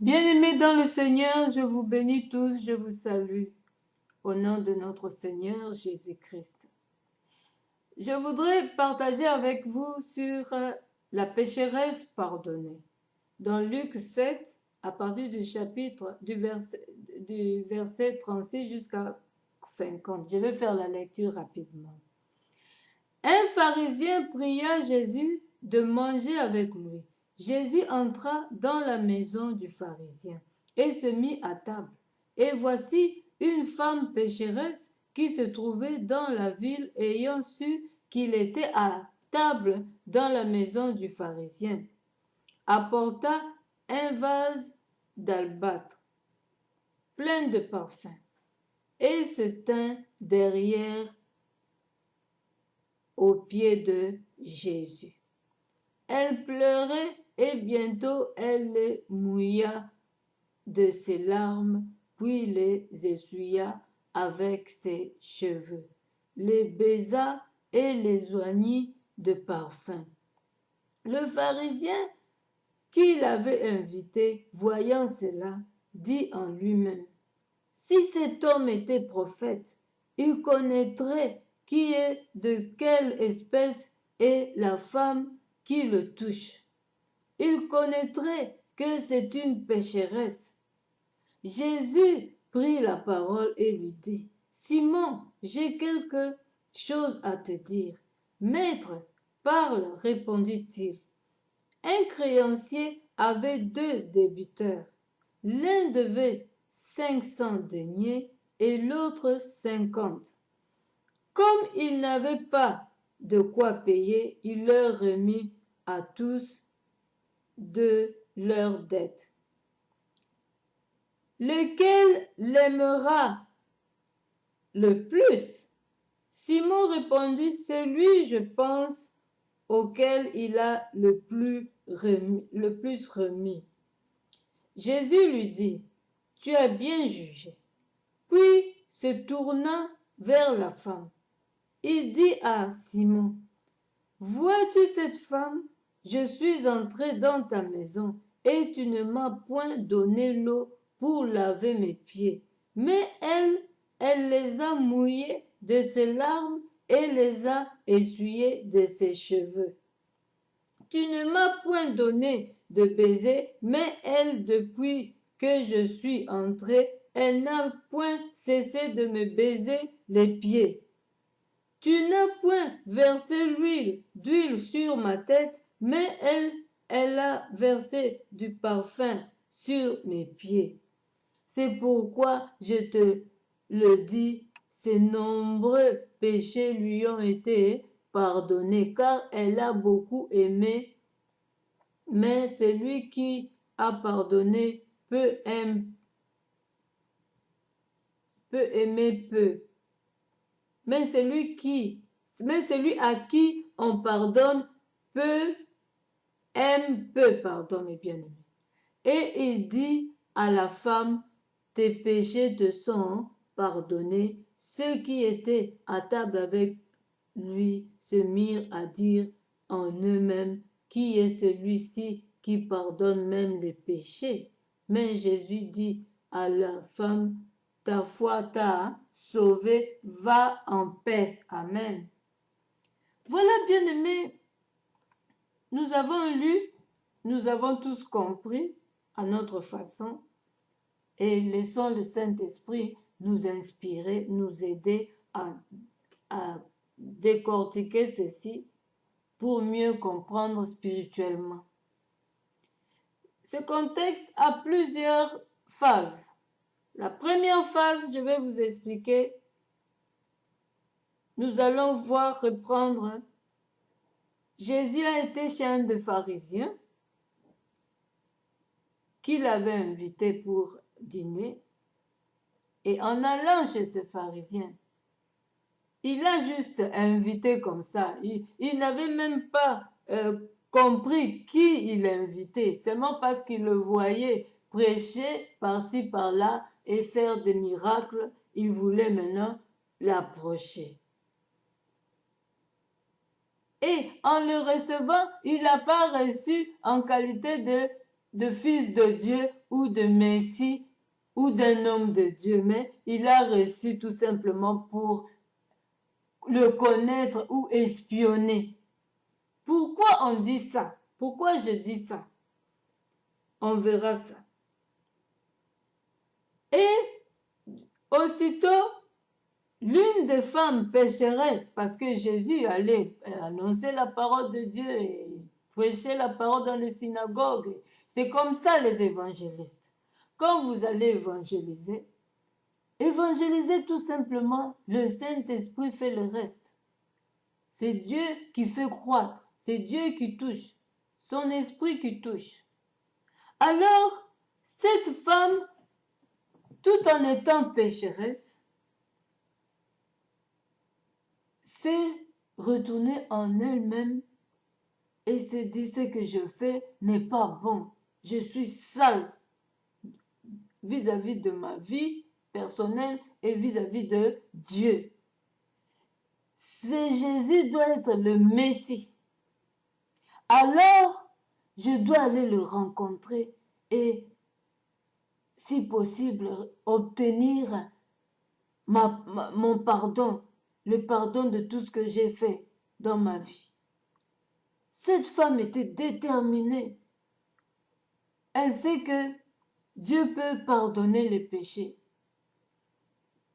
Bien-aimés dans le Seigneur, je vous bénis tous, je vous salue, au nom de notre Seigneur Jésus-Christ. Je voudrais partager avec vous sur la pécheresse pardonnée. Dans Luc 7, à partir du chapitre du verset 36 jusqu'à 50. Je vais faire la lecture rapidement. Un pharisien pria Jésus de manger avec lui. Jésus entra dans la maison du pharisien et se mit à table. Et voici une femme pécheresse qui se trouvait dans la ville, ayant su qu'il était à table dans la maison du pharisien, apporta un vase d'albâtre plein de parfums et se tint derrière aux pieds de Jésus. Elle pleurait et bientôt elle les mouilla de ses larmes, puis les essuya avec ses cheveux, les baisa et les oignit de parfum. Le pharisien qui l'avait invité, voyant cela, dit en lui-même: si cet homme était prophète, il connaîtrait qui est de quelle espèce est la femme qui le touche. Il connaîtrait que c'est une pécheresse. Jésus prit la parole et lui dit: Simon, j'ai quelque chose à te dire. Maître, parle, répondit-il. Un créancier avait 2 débiteurs. L'un devait 500 deniers et l'autre 50. Comme il n'avait pas de quoi payer, il leur remit à tous de leurs dettes. Lequel l'aimera le plus? Simon répondit: celui, je pense, auquel il a le plus remis. Jésus lui dit: tu as bien jugé. Puis, se tournant vers la femme, il dit à Simon: vois-tu cette femme? Je suis entré dans ta maison et tu ne m'as point donné l'eau pour laver mes pieds, mais elle les a mouillés de ses larmes et les a essuyés de ses cheveux. Tu ne m'as point donné de baiser, mais elle, depuis que je suis entré, elle n'a point cessé de me baiser les pieds. Tu n'as point versé d'huile sur ma tête, mais elle a versé du parfum sur mes pieds. C'est pourquoi je te le dis, ses nombreux péchés lui ont été pardonnés, car elle a beaucoup aimé, mais celui qui a pardonné peu aimer peu. Mais celui à qui on pardonne peu aime peu, pardon mes bien-aimés. Et il dit à la femme: tes péchés te sont pardonnés. Ceux qui étaient à table avec lui se mirent à dire en eux-mêmes: qui est celui-ci qui pardonne même les péchés? Mais Jésus dit à la femme: ta foi t'a sauvée, va en paix. Amen. Voilà, bien-aimés, nous avons lu, nous avons tous compris à notre façon, et laissons le Saint-Esprit nous inspirer, nous aider à décortiquer ceci pour mieux comprendre spirituellement. Ce contexte a plusieurs phases. La première phase, je vais vous expliquer. Nous allons voir reprendre. Jésus a été chez un des pharisiens qui l'avait invité pour dîner. Et en allant chez ce pharisien, il a juste invité comme ça. Il n'avait même pas compris qui il invitait, seulement parce qu'il le voyait prêcher par-ci, par-là et faire des miracles, il voulait maintenant l'approcher. Et en le recevant, il n'a pas reçu en qualité de de fils de Dieu ou de Messie ou d'un homme de Dieu, mais il a reçu tout simplement pour le connaître ou espionner. Pourquoi on dit ça? Pourquoi je dis ça? On verra ça. Et aussitôt, l'une des femmes pécheresses, parce que Jésus allait annoncer la parole de Dieu et prêcher la parole dans les synagogues. C'est comme ça les évangélistes. Quand vous allez évangéliser, évangélisez tout simplement, le Saint-Esprit fait le reste. C'est Dieu qui fait croître, c'est Dieu qui touche, son esprit qui touche. Alors, cette femme, tout en étant pécheresse, s'est retournée en elle-même et s'est dit: ce que je fais n'est pas bon. Je suis sale vis-à-vis de ma vie personnelle et vis-à-vis de Dieu. Jésus doit être le Messie. Alors, je dois aller le rencontrer et, si possible, obtenir mon pardon, le pardon de tout ce que j'ai fait dans ma vie. Cette femme était déterminée. Elle sait que Dieu peut pardonner les péchés.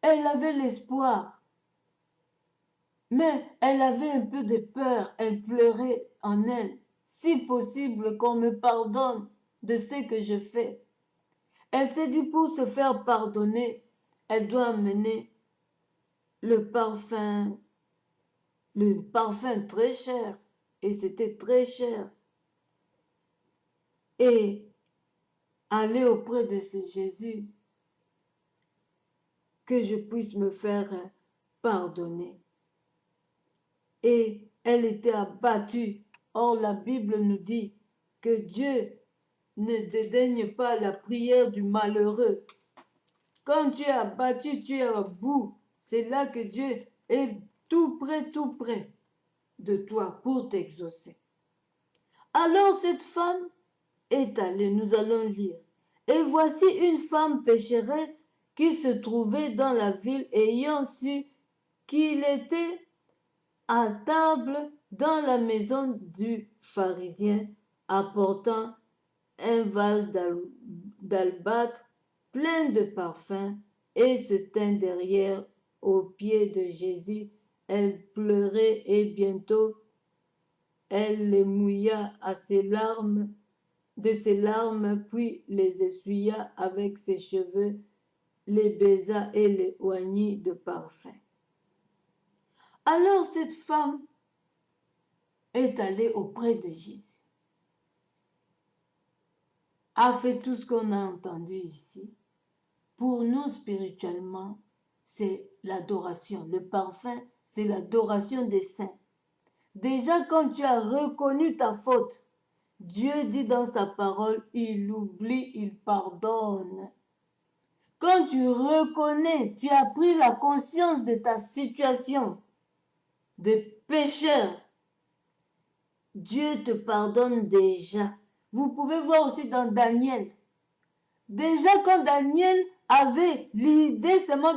Elle avait l'espoir, mais elle avait un peu de peur. Elle pleurait en elle. Si possible, qu'on me pardonne de ce que je fais. Elle s'est dit, pour se faire pardonner, elle doit amener le parfum très cher. Et c'était très cher. Et aller auprès de ce Jésus, que je puisse me faire pardonner. Et elle était abattue. Or, la Bible nous dit que Dieu ne dédaigne pas la prière du malheureux. Quand tu es abattu, tu es à bout. C'est là que Dieu est tout près de toi pour t'exaucer. Alors cette femme est allée, nous allons lire. Et voici une femme pécheresse qui se trouvait dans la ville, ayant su qu'il était à table dans la maison du pharisien, apportant un vase d'albâtre plein de parfums, et se tint derrière aux pieds de Jésus. Elle pleurait et bientôt elle les mouilla de ses larmes, puis les essuya avec ses cheveux, les baisa et les oignit de parfum. Alors cette femme est allée auprès de Jésus, a fait tout ce qu'on a entendu ici. Pour nous, spirituellement, c'est l'adoration. Le parfum, c'est l'adoration des saints. Déjà, quand tu as reconnu ta faute, Dieu dit dans sa parole, il oublie, il pardonne. Quand tu reconnais, tu as pris la conscience de ta situation de pécheur, Dieu te pardonne déjà. Vous pouvez voir aussi dans Daniel. Déjà quand Daniel avait l'idée seulement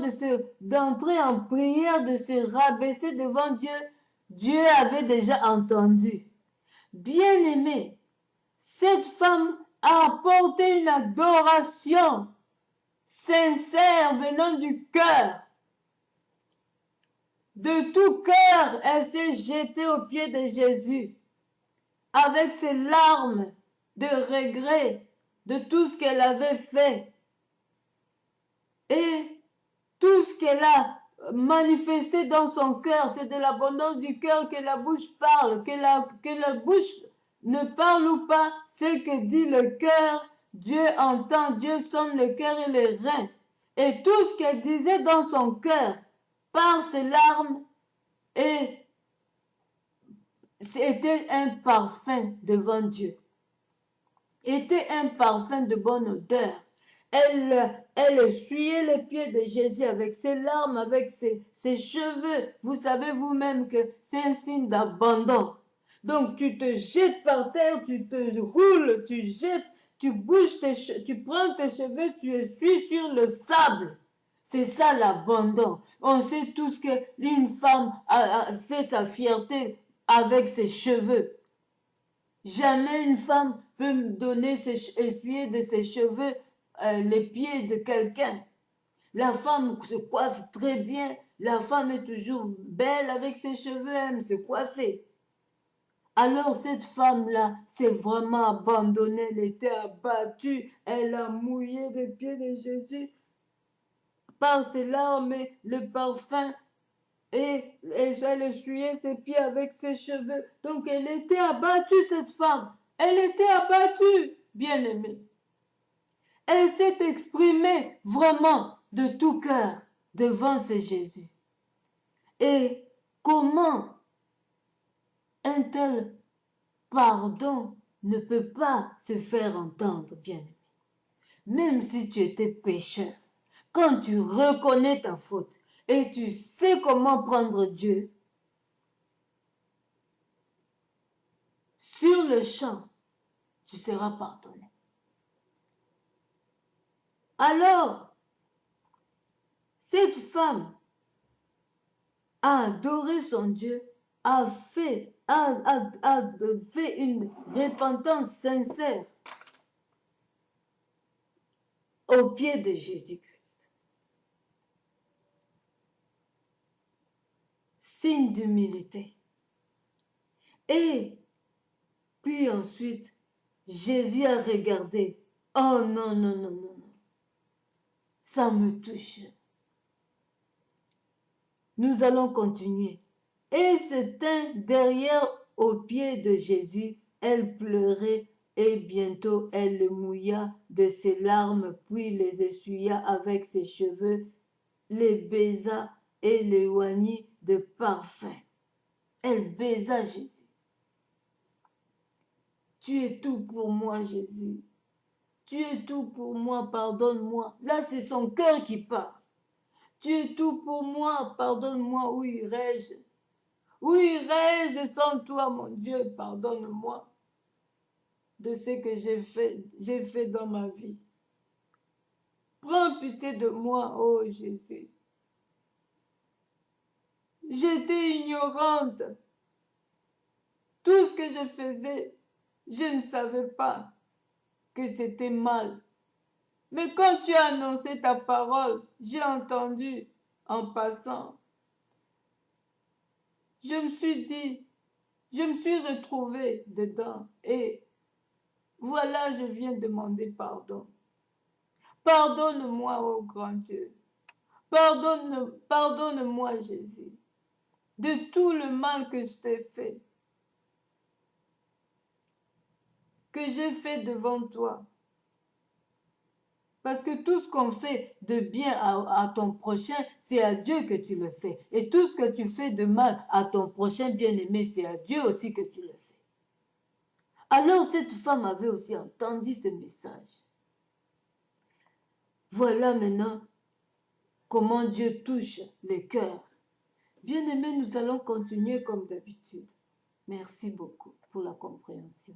d'entrer en prière, de se rabaisser devant Dieu, Dieu avait déjà entendu. Bien-aimé, cette femme a apporté une adoration sincère venant du cœur. De tout cœur, elle s'est jetée aux pieds de Jésus avec ses larmes de regret de tout ce qu'elle avait fait et tout ce qu'elle a manifesté dans son cœur. C'est de l'abondance du cœur que la bouche parle, que la bouche ne parle ou pas, ce que dit le cœur, Dieu entend, Dieu sonne le cœur et les reins. Et tout ce qu'elle disait dans son cœur, par ses larmes, et c'était un parfum devant Dieu. Était un parfum de bonne odeur. Elle essuyait les pieds de Jésus avec ses larmes, avec ses cheveux. Vous savez vous-même que c'est un signe d'abandon. Donc tu te jettes par terre, tu te roules, tu jettes, tu bouges tu prends tes cheveux, tu essuies sur le sable. C'est ça l'abandon. On sait tous qu'une femme a fait sa fierté avec ses cheveux. Jamais une femme peut me donner, essuyer de ses cheveux les pieds de quelqu'un. La femme se coiffe très bien. La femme est toujours belle avec ses cheveux, elle aime se coiffer. Alors cette femme-là s'est vraiment abandonnée, elle était abattue, elle a mouillé les pieds de Jésus par ses larmes et le parfum, et elle essuyait ses pieds avec ses cheveux. Donc elle était abattue, cette femme. Elle était abattue, bien-aimée. Elle s'est exprimée vraiment de tout cœur devant ce Jésus. Et comment un tel pardon ne peut pas se faire entendre, bien-aimé? Même si tu étais pécheur, quand tu reconnais ta faute et tu sais comment prendre Dieu, sur le champ, tu seras pardonné. Alors, cette femme a adoré son Dieu, a fait une repentance sincère aux pieds de Jésus-Christ. Signe d'humilité. Et puis ensuite, Jésus a regardé. Oh non, non, non, non, non. Ça me touche. Nous allons continuer. Et se tint derrière aux pieds de Jésus. Elle pleurait et bientôt elle le mouilla de ses larmes, puis les essuya avec ses cheveux, les baisa et les oignit de parfum. Elle baisa Jésus. Tu es tout pour moi, Jésus. Tu es tout pour moi, pardonne-moi. Là, c'est son cœur qui parle. Tu es tout pour moi, pardonne-moi. Où irais-je? Où irais-je sans toi, mon Dieu? Pardonne-moi de ce que j'ai fait dans ma vie. Prends pitié de moi, oh Jésus. J'étais ignorante. Tout ce que je faisais, je ne savais pas que c'était mal. Mais quand tu as annoncé ta parole, j'ai entendu en passant. Je me suis dit, je me suis retrouvée dedans et voilà, je viens demander pardon. Pardonne-moi, ô grand Dieu. Pardonne-moi, Jésus, de tout le mal que je t'ai fait, que j'ai fait devant toi. Parce que tout ce qu'on fait de bien à ton prochain, c'est à Dieu que tu le fais. Et tout ce que tu fais de mal à ton prochain bien-aimé, c'est à Dieu aussi que tu le fais. Alors cette femme avait aussi entendu ce message. Voilà maintenant comment Dieu touche les cœurs. Bien-aimés, nous allons continuer comme d'habitude. Merci beaucoup pour la compréhension.